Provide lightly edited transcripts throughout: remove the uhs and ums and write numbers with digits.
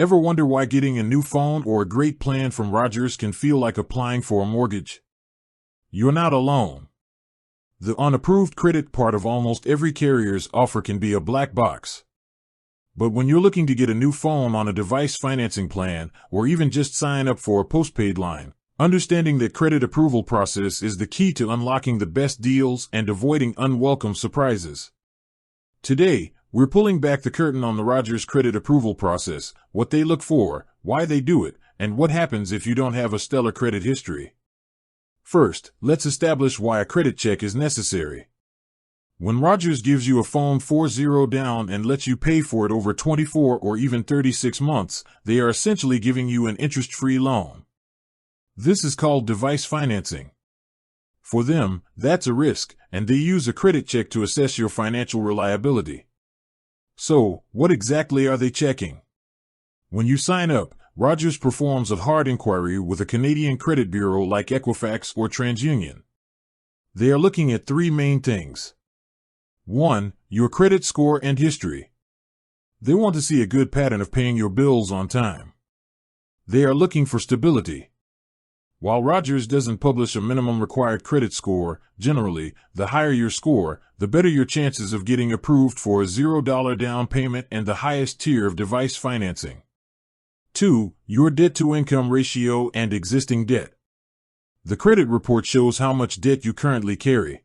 Ever wonder why getting a new phone or a great plan from Rogers can feel like applying for a mortgage? You're not alone. The unapproved credit part of almost every carrier's offer can be a black box. But when you're looking to get a new phone on a device financing plan, or even just sign up for a postpaid line, understanding the credit approval process is the key to unlocking the best deals and avoiding unwelcome surprises. Today, we're pulling back the curtain on the Rogers credit approval process, what they look for, why they do it, and what happens if you don't have a stellar credit history. First, let's establish why a credit check is necessary. When Rogers gives you a phone 4.0 down and lets you pay for it over 24 or even 36 months, they are essentially giving you an interest-free loan. This is called device financing. For them, that's a risk, and they use a credit check to assess your financial reliability. So, what exactly are they checking? When you sign up, Rogers performs a hard inquiry with a Canadian credit bureau like Equifax or TransUnion. They are looking at three main things. 1. Your credit score and history. They want to see a good pattern of paying your bills on time. They are looking for stability. While Rogers doesn't publish a minimum required credit score, generally, the higher your score, the better your chances of getting approved for a $0 down payment and the highest tier of device financing. 2. Your debt-to-income ratio and existing debt. The credit report shows how much debt you currently carry.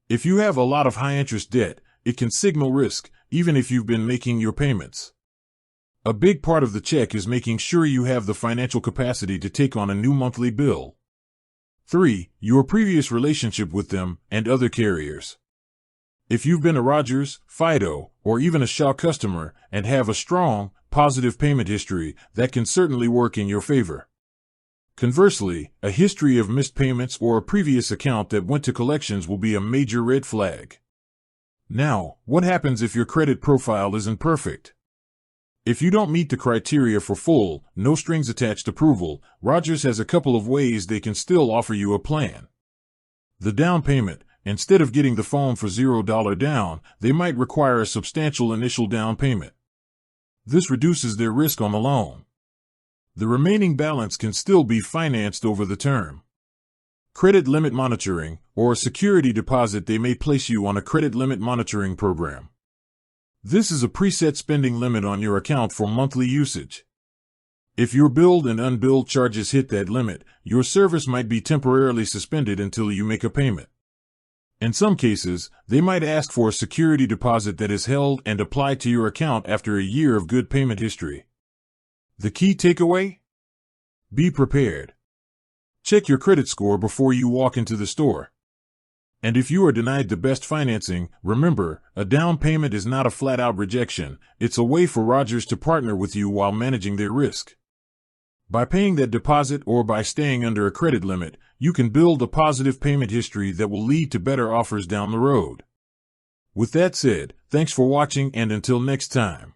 If you have a lot of high-interest debt, it can signal risk, even if you've been making your payments. A big part of the check is making sure you have the financial capacity to take on a new monthly bill. 3. Your previous relationship with them and other carriers. If you've been a Rogers, Fido, or even a Shaw customer and have a strong, positive payment history, that can certainly work in your favor. Conversely, a history of missed payments or a previous account that went to collections will be a major red flag. Now, what happens if your credit profile isn't perfect? If you don't meet the criteria for full, no strings attached approval, Rogers has a couple of ways they can still offer you a plan. The down payment. Instead of getting the phone for $0 down, they might require a substantial initial down payment. This reduces their risk on the loan. The remaining balance can still be financed over the term. Credit limit monitoring, or a security deposit. They may place you on a credit limit monitoring program. This is a preset spending limit on your account for monthly usage. If your billed and unbilled charges hit that limit, your service might be temporarily suspended until you make a payment. In some cases, they might ask for a security deposit that is held and applied to your account after a year of good payment history. The key takeaway? Be prepared. Check your credit score before you walk into the store. And if you are denied the best financing, remember, a down payment is not a flat-out rejection. It's a way for Rogers to partner with you while managing their risk. By paying that deposit or by staying under a credit limit, you can build a positive payment history that will lead to better offers down the road. With that said, thanks for watching, and until next time.